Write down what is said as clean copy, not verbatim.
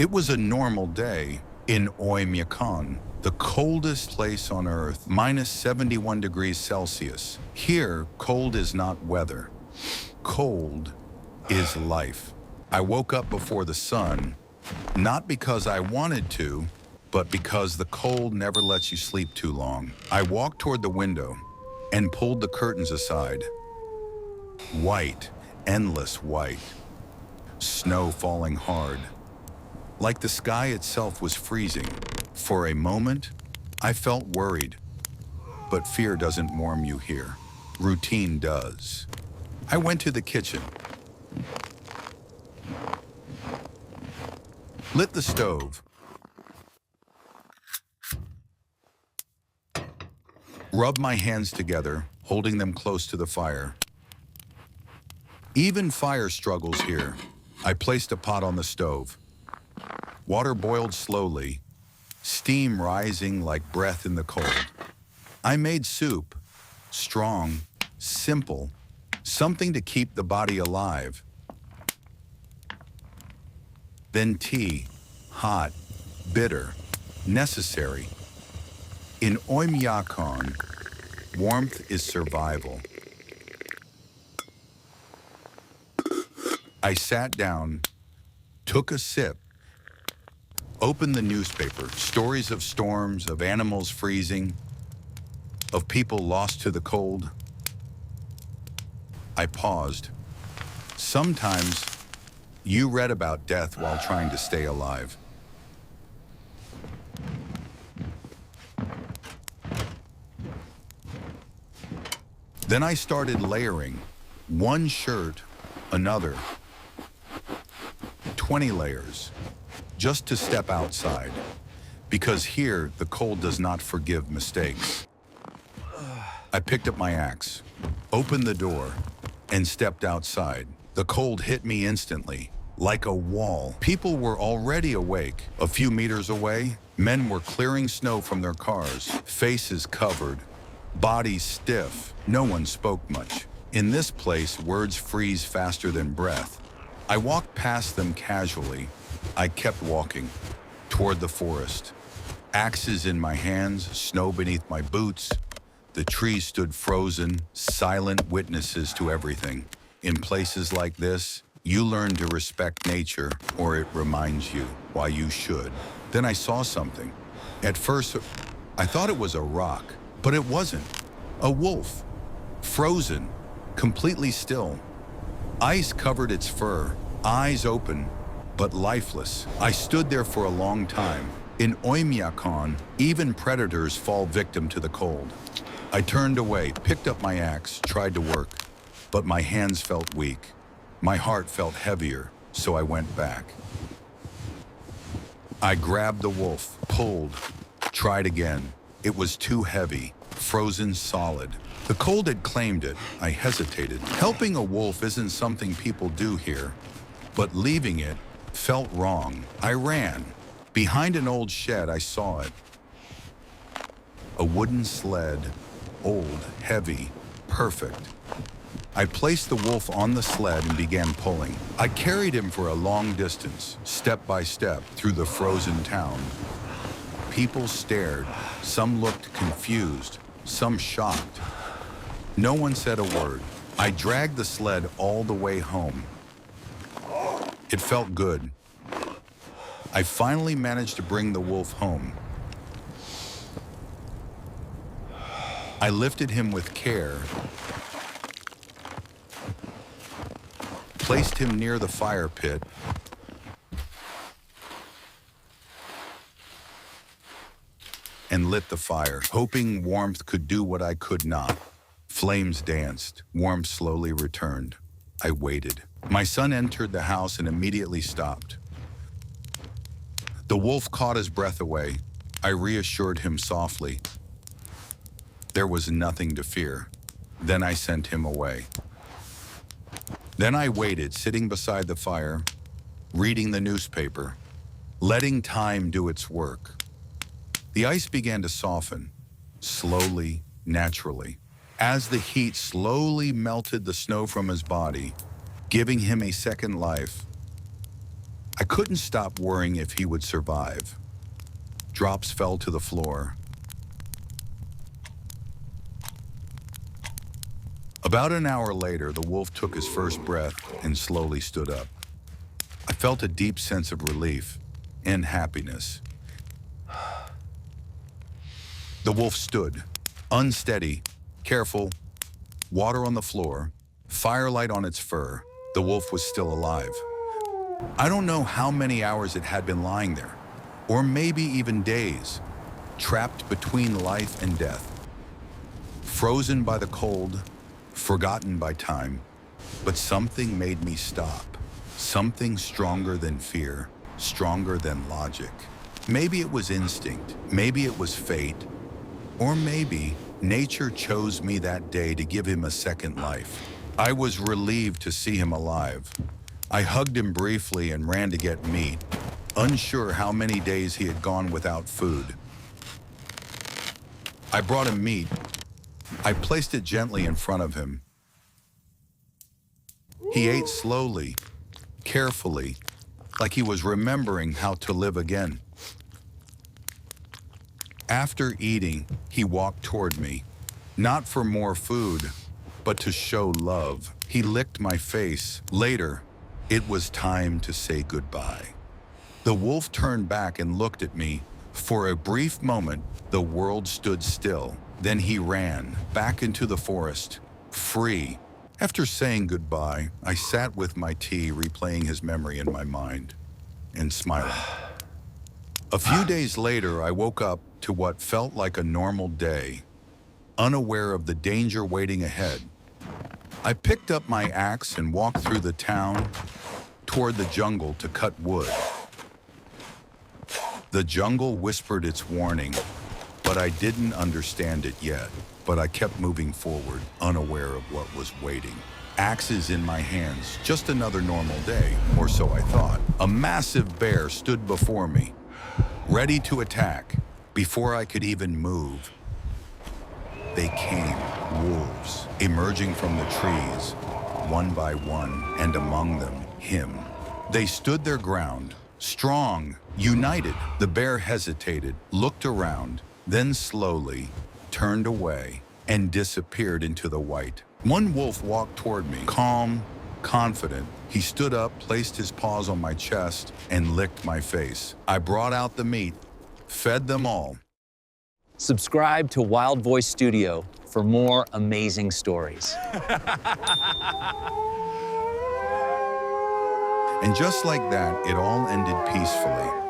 It was a normal day in Oymyakon, the coldest place on Earth, minus 71 degrees Celsius. Here, cold is not weather. Cold is life. I woke up before the sun, not because I wanted to, but because the cold never lets you sleep too long. I walked toward the window and pulled the curtains aside. White, endless white. Snow falling hard. Like the sky itself was freezing. For a moment, I felt worried. But fear doesn't warm you here. Routine does. I went to the kitchen. Lit the stove. Rubbed my hands together, holding them close to the fire. Even fire struggles here. I placed a pot on the stove. Water boiled slowly, steam rising like breath in the cold. I made soup, strong, simple, something to keep the body alive. Then tea, hot, bitter, necessary. In Oymyakon, warmth is survival. I sat down, took a sip, opened the newspaper, stories of storms, of animals freezing, of people lost to the cold. I paused. Sometimes you read about death while trying to stay alive. Then I started layering, one shirt, another, 20 layers, just to step outside, because here the cold does not forgive mistakes. I picked up my axe, opened the door, and stepped outside. The cold hit me instantly, like a wall. People were already awake. A few meters away, men were clearing snow from their cars, faces covered, bodies stiff. No one spoke much. In this place, words freeze faster than breath. I walked past them casually. I kept walking toward the forest. Axes in my hands, snow beneath my boots. The trees stood frozen, silent witnesses to everything. In places like this, you learn to respect nature, or it reminds you why you should. Then I saw something. At first, I thought it was a rock, but it wasn't. A wolf, frozen, completely still. Ice covered its fur, eyes open, but lifeless. I stood there for a long time. In Oymyakon, even predators fall victim to the cold. I turned away, picked up my axe, tried to work, but my hands felt weak. My heart felt heavier, so I went back. I grabbed the wolf, pulled, tried again. It was too heavy, frozen solid. The cold had claimed it. I hesitated. Helping a wolf isn't something people do here, but leaving it felt wrong. I ran. Behind an old shed, I saw it. A wooden sled, old, heavy, perfect. I placed the wolf on the sled and began pulling. I carried him for a long distance, step by step, through the frozen town. People stared. Some looked confused, some shocked. No one said a word. I dragged the sled all the way home. It felt good. I finally managed to bring the wolf home. I lifted him with care, placed him near the fire pit, and lit the fire, hoping warmth could do what I could not. Flames danced, warmth slowly returned. I waited. My son entered the house and immediately stopped. The wolf caught his breath away. I reassured him softly. There was nothing to fear. Then I sent him away. Then I waited, sitting beside the fire, reading the newspaper, letting time do its work. The ice began to soften, slowly, naturally. As the heat slowly melted the snow from his body, giving him a second life, I couldn't stop worrying if he would survive. Drops fell to the floor. About an hour later, the wolf took his first breath and slowly stood up. I felt a deep sense of relief and happiness. The wolf stood, unsteady, careful, water on the floor, firelight on its fur. The wolf was still alive. I don't know how many hours it had been lying there, or maybe even days, trapped between life and death. Frozen by the cold, forgotten by time, but something made me stop. Something stronger than fear, stronger than logic. Maybe it was instinct, maybe it was fate, or maybe nature chose me that day to give him a second life. I was relieved to see him alive. I hugged him briefly and ran to get meat, unsure how many days he had gone without food. I brought him meat. I placed it gently in front of him. He ate slowly, carefully, like he was remembering how to live again. After eating, he walked toward me, not for more food, but to show love. He licked my face. Later, it was time to say goodbye. The wolf turned back and looked at me. For a brief moment, the world stood still. Then he ran back into the forest, free. After saying goodbye, I sat with my tea, replaying his memory in my mind and smiling. A few days later, I woke up to what felt like a normal day, unaware of the danger waiting ahead. I picked up my axe and walked through the town toward the jungle to cut wood. The jungle whispered its warning, but I didn't understand it yet. But I kept moving forward, unaware of what was waiting. Axes in my hands, just another normal day, or so I thought. A massive bear stood before me, ready to attack. Before I could even move, they came, wolves, emerging from the trees, one by one, and among them, him. They stood their ground, strong, united. The bear hesitated, looked around, then slowly turned away and disappeared into the white. One wolf walked toward me, calm, confident. He stood up, placed his paws on my chest, and licked my face. I brought out the meat, fed them all. Subscribe to Wild Voice Studio for more amazing stories. And just like that, it all ended peacefully.